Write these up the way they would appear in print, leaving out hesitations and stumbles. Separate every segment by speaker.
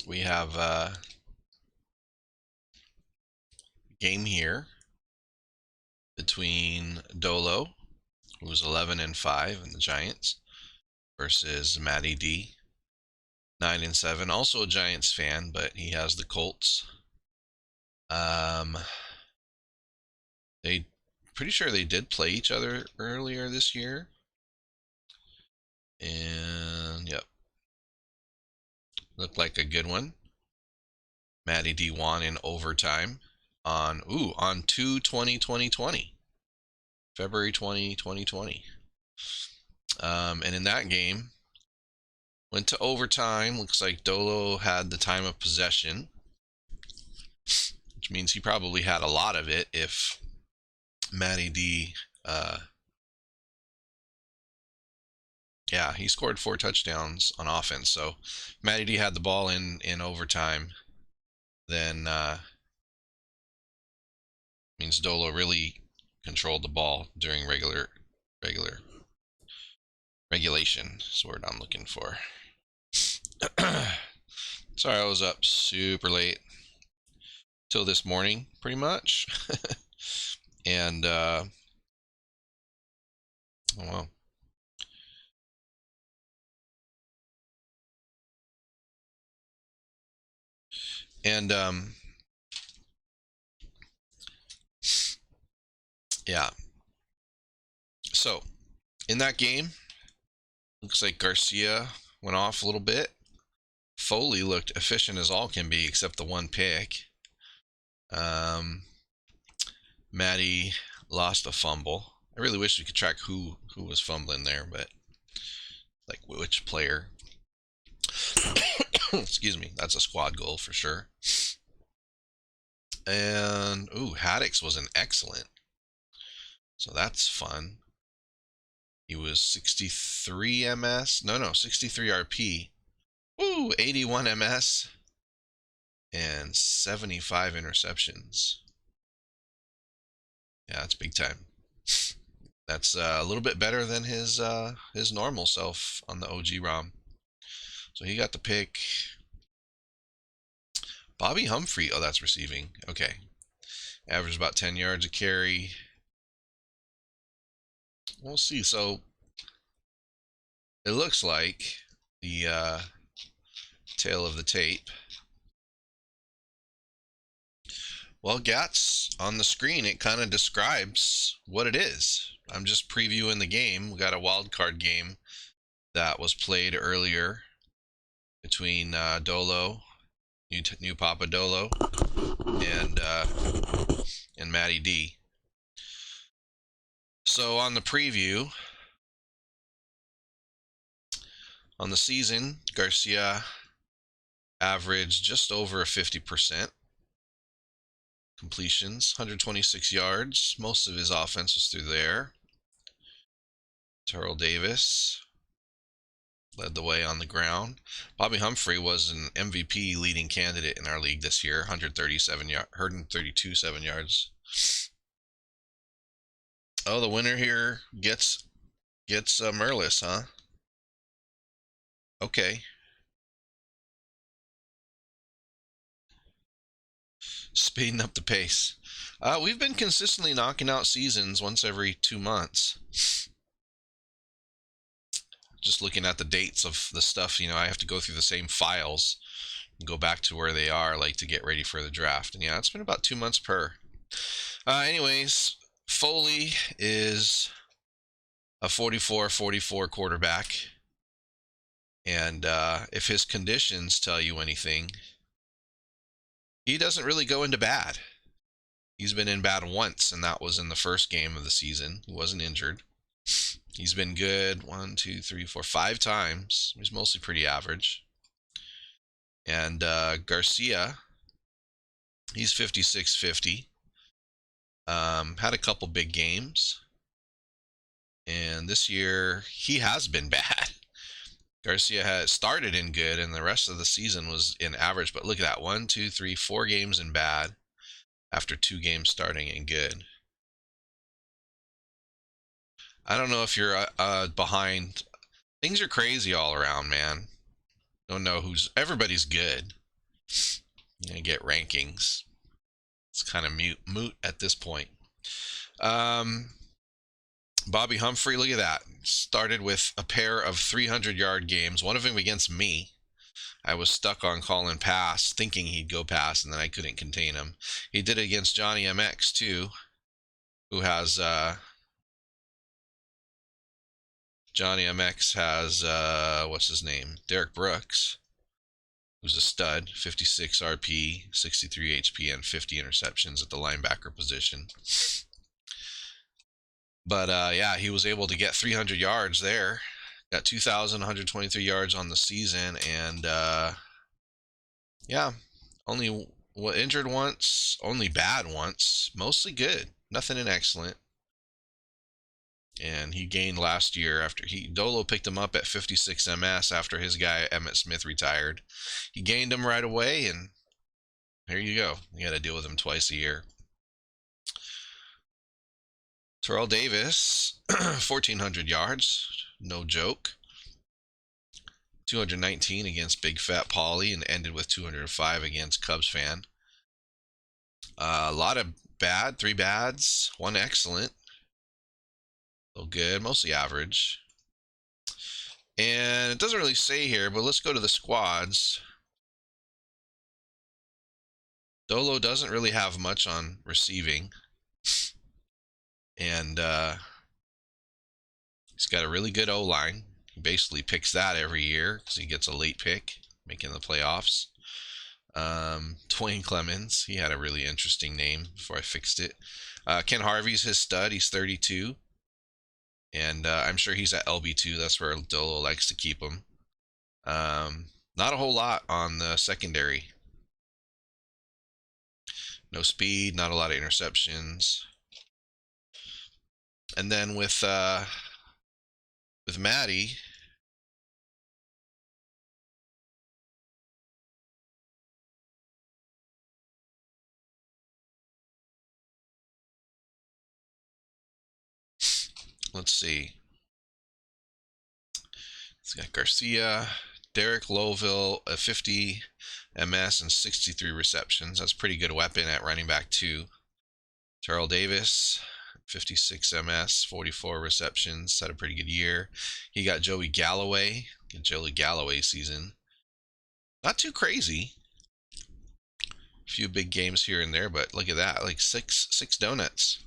Speaker 1: We have a game here between Dolo, who's 11-5 in the Giants, versus MattyD, 9-7. Also a Giants fan, but he has the Colts. They pretty sure they did play each other earlier this year. And yep. Looked like a good one. MattyD won in overtime on 2/20/2020. February 20, 2020. And in that game, went to overtime. Looks like Dolo had the time of possession, which means he probably had a lot of it if MattyD, yeah, he scored 4 touchdowns on offense. So MattyD had the ball in overtime. Then means Dolo really controlled the ball during regulation. Is the word I'm looking for. Sorry, I was up super late till this morning, pretty much. And oh well. And yeah. So in that game, looks like Garcia went off a little bit. Foley looked efficient as all can be, except the one pick. Matty lost a fumble. I really wish we could track who was fumbling there, but like which player. Excuse me, that's a squad goal for sure. And Haddix was an excellent. So that's fun. He was 63 MS. No, 63 RP. 81 MS. And 75 interceptions. Yeah, that's big time. That's a little bit better than his normal self on the OG ROM. So he got the pick. Bobby Humphrey. Oh, that's receiving. Okay. Average about 10 yards a carry. We'll see. So it looks like the tail of the tape. Well, Gats, on the screen, it kind of describes what it is. I'm just previewing the game. We got a wild card game that was played earlier between Dolo, new Papa Dolo, and MattyD. So on the preview, on the season, Garcia averaged just over 50% completions, 126 yards. Most of his offense was through the air. Terrell Davis led the way on the ground. Bobby Humphrey was an MVP leading candidate in our league this year, 132 7 yards. Oh, the winner here gets Merlis, huh? Okay. Speeding up the pace. We've been consistently knocking out seasons once every 2 months. Just looking at the dates of the stuff, I have to go through the same files and go back to where they are, like to get ready for the draft. And yeah, it's been about 2 months per. Anyways, Foley is a 44-44 quarterback. And if his conditions tell you anything, he doesn't really go into bad. He's been in bad once, and that was in the first game of the season. He wasn't injured. He's been good 5 times. He's mostly pretty average. And Garcia, he's 56-50. Had a couple big games. And this year, he has been bad. Garcia has started in good, and the rest of the season was in average. But look at that, 4 games in bad after 2 games starting in good. I don't know if you're behind. Things are crazy all around, man. Don't know everybody's good. You get rankings. It's kind of moot at this point. Um, Bobby Humphrey, look at that. Started with a pair of 300-yard games, one of them against me. I was stuck on calling pass, thinking he'd go pass, and then I couldn't contain him. He did it against Johnny MX, too, who has... Johnny MX has, what's his name? Derek Brooks, who's a stud, 56 RP, 63 HP, and 50 interceptions at the linebacker position. But yeah, he was able to get 300 yards there. Got 2,123 yards on the season, and yeah, only injured once, only bad once, mostly good, nothing in excellent. And he gained last year after Dolo picked him up at 56 MS after his guy Emmett Smith retired. He gained him right away, and here you go. You got to deal with him twice a year. Terrell Davis, 1,400 yards, no joke. 219 against Big Fat Paulie, and ended with 205 against Cubs fan. A lot of bad, 3 bads, 1 excellent. A little good, mostly average. And it doesn't really say here, but let's go to the squads. Dolo doesn't really have much on receiving. And he's got a really good O-line. He basically picks that every year because he gets a late pick, making the playoffs. Twain Clemens, he had a really interesting name before I fixed it. Ken Harvey's his stud. He's 32. And I'm sure he's at LB2. That's where Dolo likes to keep him. Not a whole lot on the secondary. No speed, not a lot of interceptions. And then with Matty, let's see. He's got Garcia, Derek Lowville, a 50 MS and 63 receptions. That's a pretty good weapon at running back too. Terrell Davis, 56 MS, 44 receptions. Had a pretty good year. He got Joey Galloway. Joey Galloway season. Not too crazy. A few big games here and there, but look at that. Like six donuts.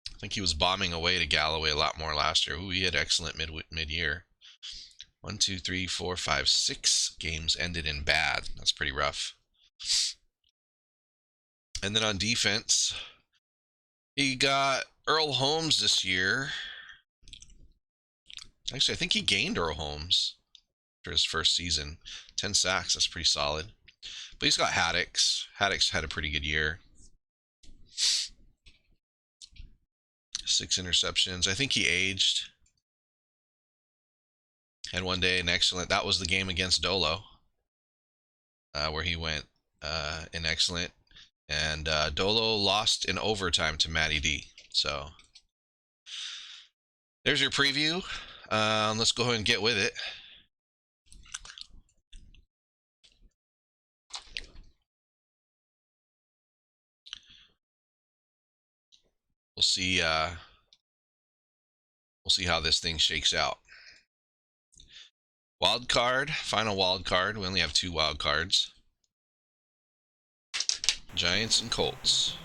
Speaker 1: I think he was bombing away to Galloway a lot more last year. Ooh, he had excellent mid-year. 1, 2, 3, 4, 5, 6 games ended in bad. That's pretty rough. And then on defense, he got Earl Holmes this year. Actually, I think he gained Earl Holmes for his first season. 10 sacks, that's pretty solid. But he's got Haddix. Haddix had a pretty good year. 6 interceptions. I think he aged. Had one day an excellent. That was the game against Dolo, where he went in excellent. And Dolo lost in overtime to MattyD. So there's your preview. Let's go ahead and get with it. We'll see how this thing shakes out. Wild card, final wild card. We only have 2 wild cards. Giants and Colts.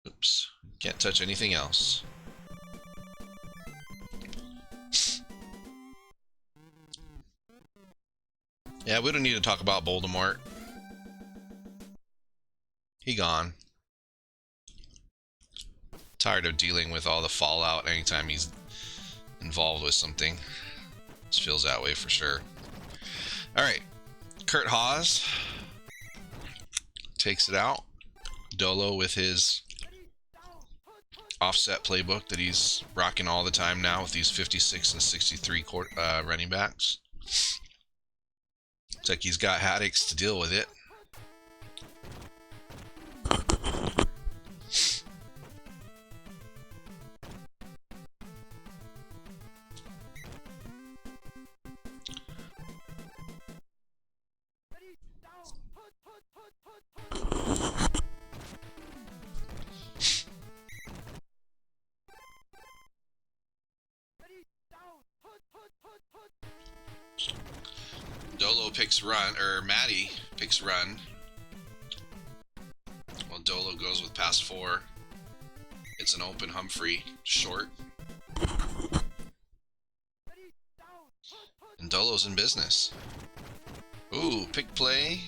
Speaker 1: Oops, can't touch anything else. Yeah, we don't need to talk about Voldemort. He gone. Tired of dealing with all the fallout anytime he's involved with something. This feels that way for sure. Alright. Kurt Haas takes it out. Dolo with his offset playbook that he's rocking all the time now with these 56 and 63 running backs. Looks like he's got Haddix to deal with it. Dolo picks run, or Matty picks run. Well, Dolo goes with pass 4. It's an open Humphrey, short. And Dolo's in business. Ooh, pick play.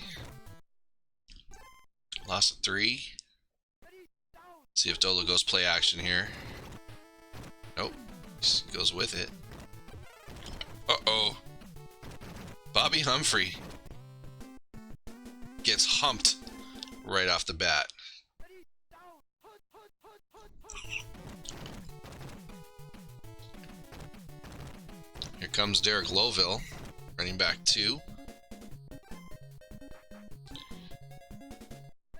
Speaker 1: Lost at 3. See if Dolo goes play action here. Nope. Just goes with it. Uh-oh. Bobby Humphrey gets humped right off the bat. Here comes Derek Lowville, running back 2.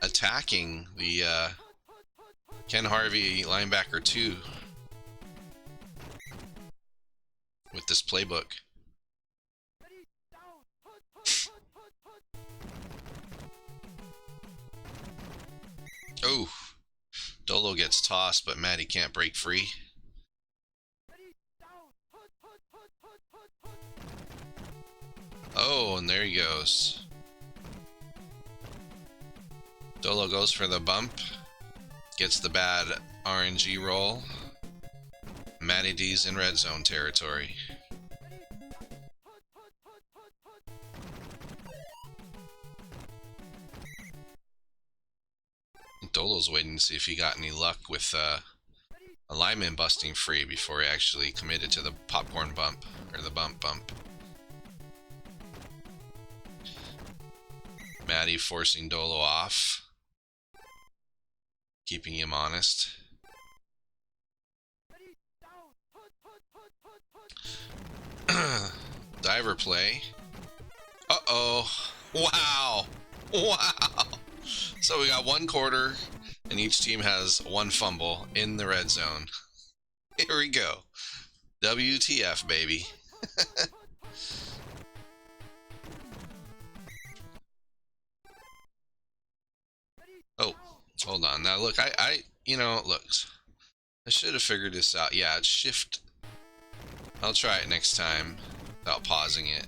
Speaker 1: Attacking the Ken Harvey linebacker 2 with this playbook. Oh, Dolo gets tossed, but Matty can't break free. Oh, and there he goes. Dolo goes for the bump. Gets the bad RNG roll. MattyD's in red zone territory. Dolo's waiting to see if he got any luck with a lineman busting free before he actually committed to the popcorn bump, or the bump. Matty forcing Dolo off, keeping him honest. Diver play. Uh-oh. Wow. Wow. So we got 1 quarter, and each team has 1 fumble in the red zone. Here we go. WTF, baby. Oh, hold on. Now, look, you know, look. I should have figured this out. Yeah, it's shift. I'll try it next time without pausing it.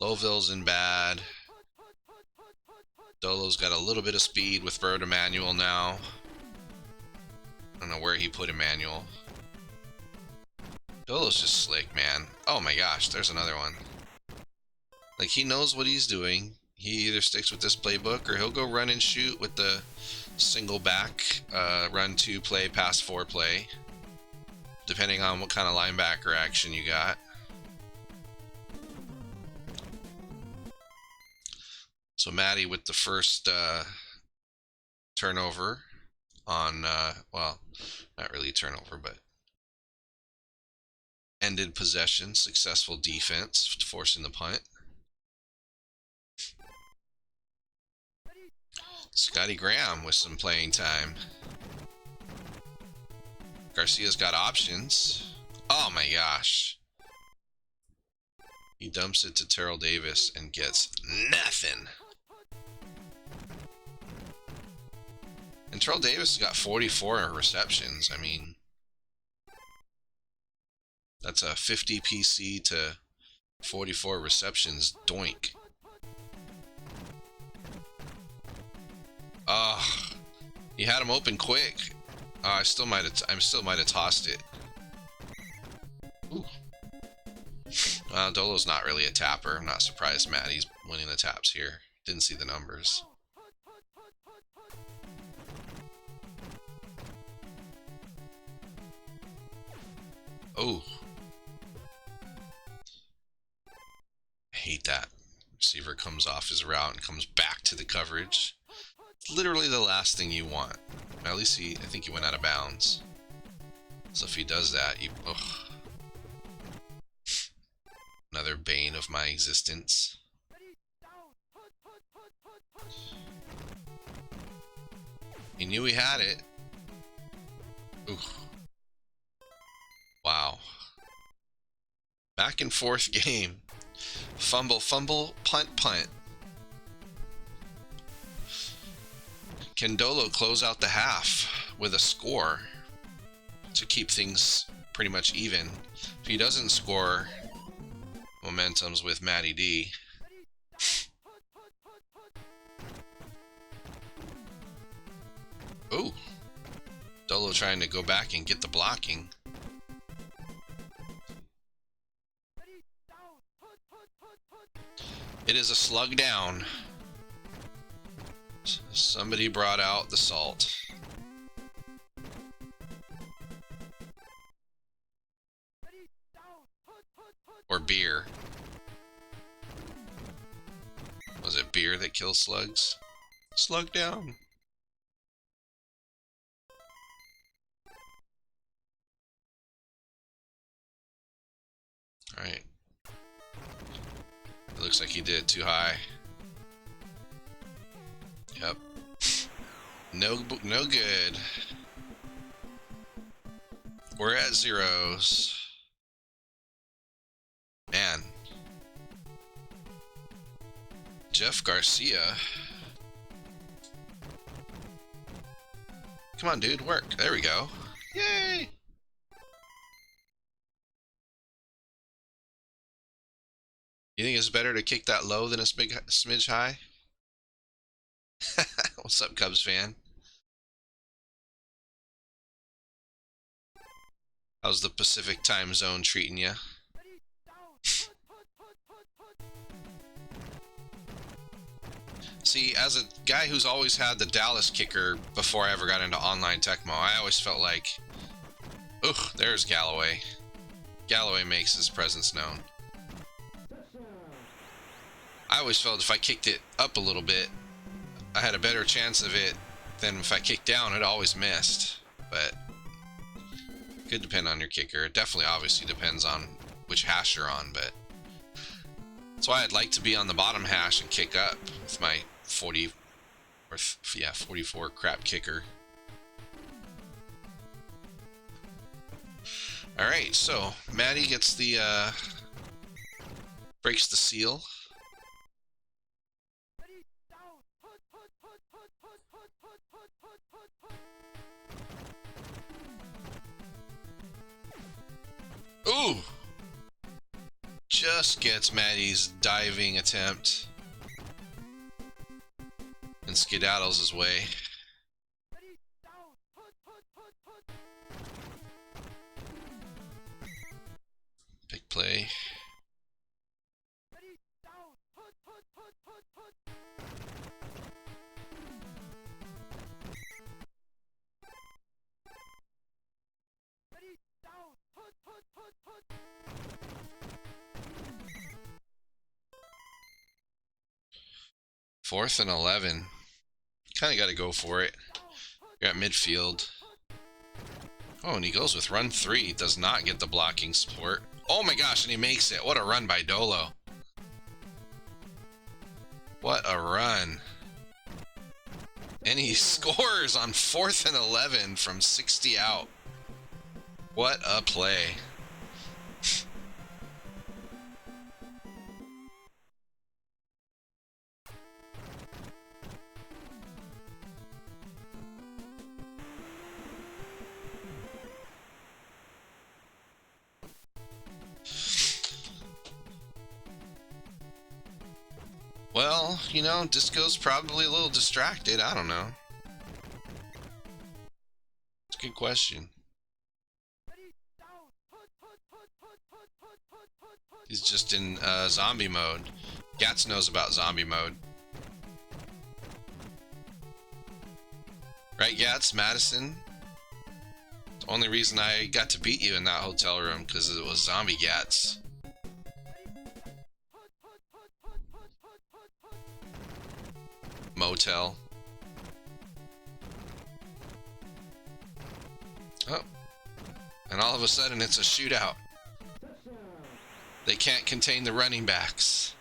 Speaker 1: Lowville's in bad. Dolo's got a little bit of speed with Bird Emmanuel now. I don't know where he put Emmanuel. Dolo's just slick, man. Oh my gosh, there's another one. Like, he knows what he's doing. He either sticks with this playbook or he'll go run and shoot with the single back, run 2 play, pass 4 play. Depending on what kind of linebacker action you got. So Matty with the first turnover on, well, not really turnover, but ended possession, successful defense, forcing the punt. Scotty Graham with some playing time. Garcia's got options. Oh my gosh. He dumps it to Terrell Davis and gets nothing. And Terrell Davis has got 44 receptions. I mean, that's a 50 PC to 44 receptions doink. He had him open quick. I still might have tossed it. Ooh. Dolo's not really a tapper. I'm not surprised Matty's winning the taps here. Didn't see the numbers. Oh. I hate that. Receiver comes off his route and comes back to the coverage. It's literally the last thing you want. At least I think he went out of bounds. So if he does that, ugh. Another bane of my existence. He knew he had it. Ooh. Wow. Back and forth game. Fumble, fumble, punt, punt. Can Dolo close out the half with a score to keep things pretty much even. If he doesn't score momentums with MattyD. Ooh. Dolo trying to go back and get the blocking. It is a slug down. Somebody brought out the salt. Or beer. Was it beer that kills slugs? Slug down. Alright. It looks like he did it too high. Yep. No good. We're at zeros. Man. Jeff Garcia. Come on, dude, work. There we go. Yay! You think it's better to kick that low than a smidge high? What's up, Cubs fan? How's the Pacific time zone treating you? See, as a guy who's always had the Dallas kicker before I ever got into online Tecmo, I always felt like, ugh, there's Galloway. Galloway makes his presence known. I always felt if I kicked it up a little bit, I had a better chance of it than if I kicked down. It always missed. But it could depend on your kicker. It definitely obviously depends on which hash you're on, but that's why I'd like to be on the bottom hash and kick up with my 44 crap kicker. Alright, so Matty gets the breaks the seal. Ooh! Just gets Matty's diving attempt and skedaddles his way. Big play. Fourth and 11. Kind of got to go for it. You're at midfield. Oh, and he goes with run 3. Does not get the blocking support. Oh my gosh, and he makes it. What a run by Dolo. What a run. And he scores on 4th and 11 from 60 out. What a play. Well, you know, Disco's probably a little distracted. I don't know. It's a good question. He's just in zombie mode. Gats knows about zombie mode. Right, Gats? Madison? The only reason I got to beat you in that hotel room because it was zombie Gats. Motel. Oh. And all of a sudden it's a shootout. They can't contain the running backs.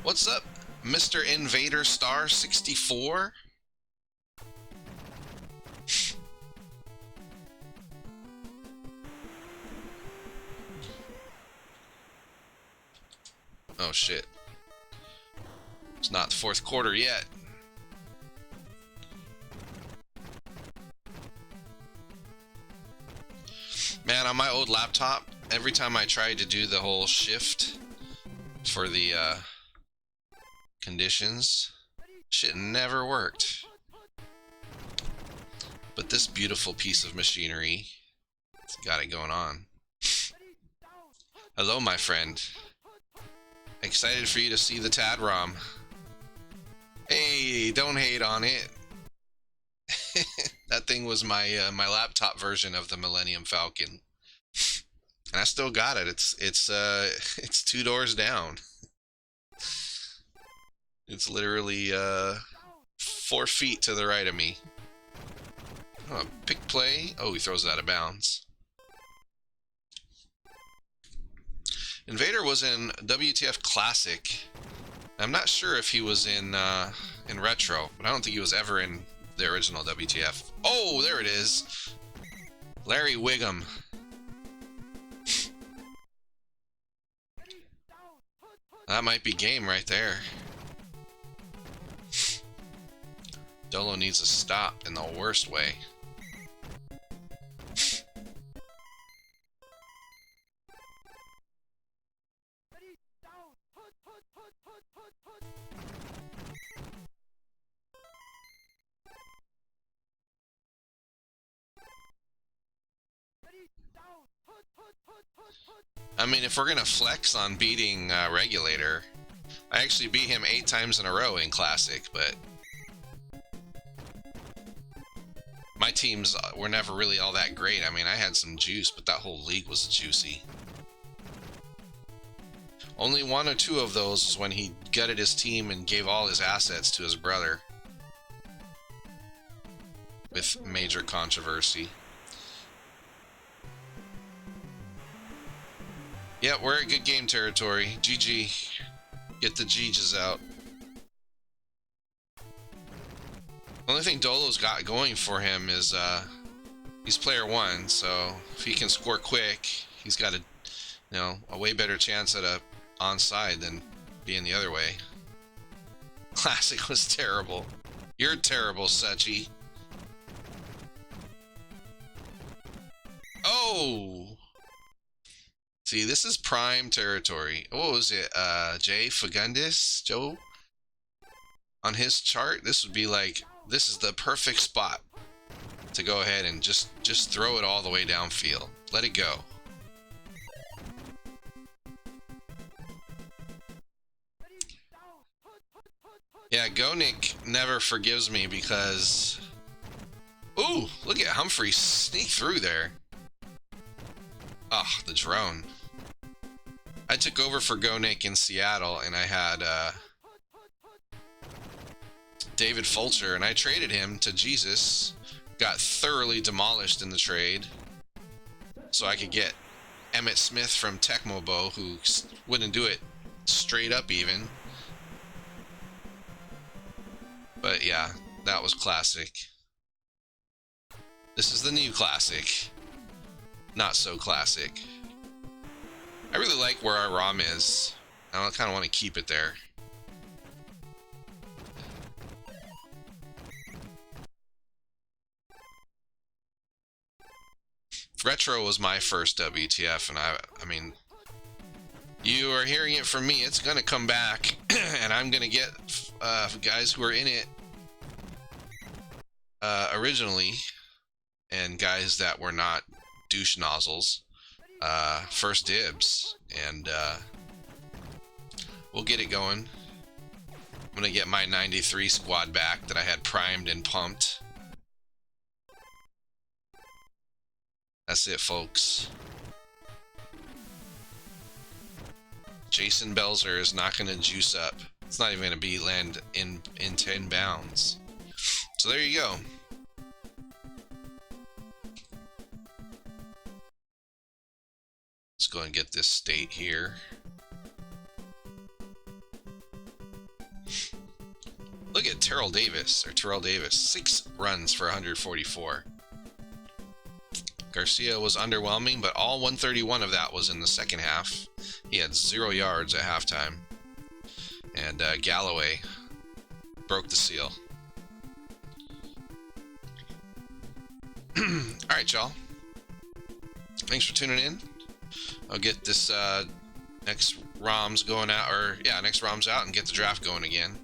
Speaker 1: What's up, Mr. Invader Star 64? Oh shit. It's not the 4th quarter yet. Man, on my old laptop, every time I tried to do the whole shift for the conditions, shit never worked. But this beautiful piece of machinery, it's got it going on. Hello, my friend. Excited for you to see the TAD ROM. Hey, don't hate on it. That thing was my my laptop version of the Millennium Falcon, and I still got it. It's 2 doors down. It's literally 4 feet to the right of me. Oh, pick play. Oh, he throws it out of bounds. Invader was in WTF Classic. I'm not sure if he was in Retro, but I don't think he was ever in the original WTF. Oh, there it is. Larry Wiggum. That might be game right there. Dolo needs to stop in the worst way. I mean, if we're gonna flex on beating Regulator, I actually beat him 8 times in a row in Classic, but my teams were never really all that great. I mean, I had some juice, but that whole league was juicy. Only 1 or 2 of those was when he gutted his team and gave all his assets to his brother, with major controversy. Yeah, we're at good game territory. GG. Get the G's out. Only thing Dolo's got going for him is he's player 1, so if he can score quick, he's got a way better chance at a onside than being the other way. Classic was terrible. You're terrible, Suchi. Oh! See, this is prime territory. What was it? Jay Fagundis? Joe? On his chart, this would be like, this is the perfect spot to go ahead and just throw it all the way downfield. Let it go. Yeah, Gonik never forgives me because... Ooh, look at Humphrey sneak through there. Oh, the drone. I took over for Gonik in Seattle, and I had David Fulcher, and I traded him to Jesus. Got thoroughly demolished in the trade, so I could get Emmett Smith from Tecmo, who wouldn't do it straight up even. But yeah, that was classic. This is the new classic. Not so classic. I really like where our ROM is. I kind of want to keep it there. Retro was my first WTF, and I mean, you are hearing it from me. It's gonna come back, and I'm gonna get guys who were in it originally, and guys that were not douche nozzles, first dibs, and we'll get it going. I'm gonna get my 93 squad back that I had primed and pumped. That's it, folks. Jason Belzer is not gonna juice up. It's not even gonna be land in 10 bounds. So there you go. Let's go and get this state here. Look at Terrell Davis, 6 runs for 144. Garcia was underwhelming, but all 131 of that was in the second half. He had 0 yards at halftime. And Galloway broke the seal. Alright, y'all. Thanks for tuning in. I'll get this next ROMs going out, or yeah, next ROMs out, and get the draft going again.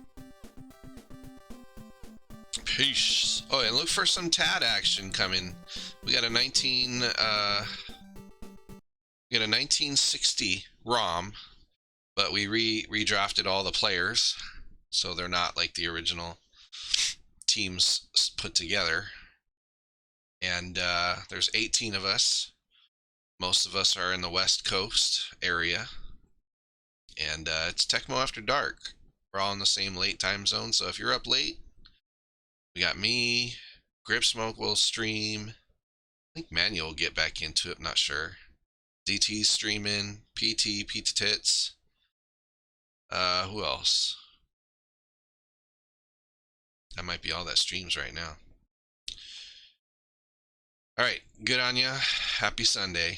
Speaker 1: Peace. Oh, and look for some TAD action coming. We got a 1960 ROM, but we redrafted all the players, so they're not like the original teams put together. And there's 18 of us. Most of us are in the West Coast area, and it's Tecmo After Dark. We're all in the same late time zone, so if you're up late, we got me, Grip Smoke will stream. I think Manuel will get back into it, I'm not sure. DT's streaming, PT Tits. Who else? That might be all that streams right now. All right, good on ya. Happy Sunday.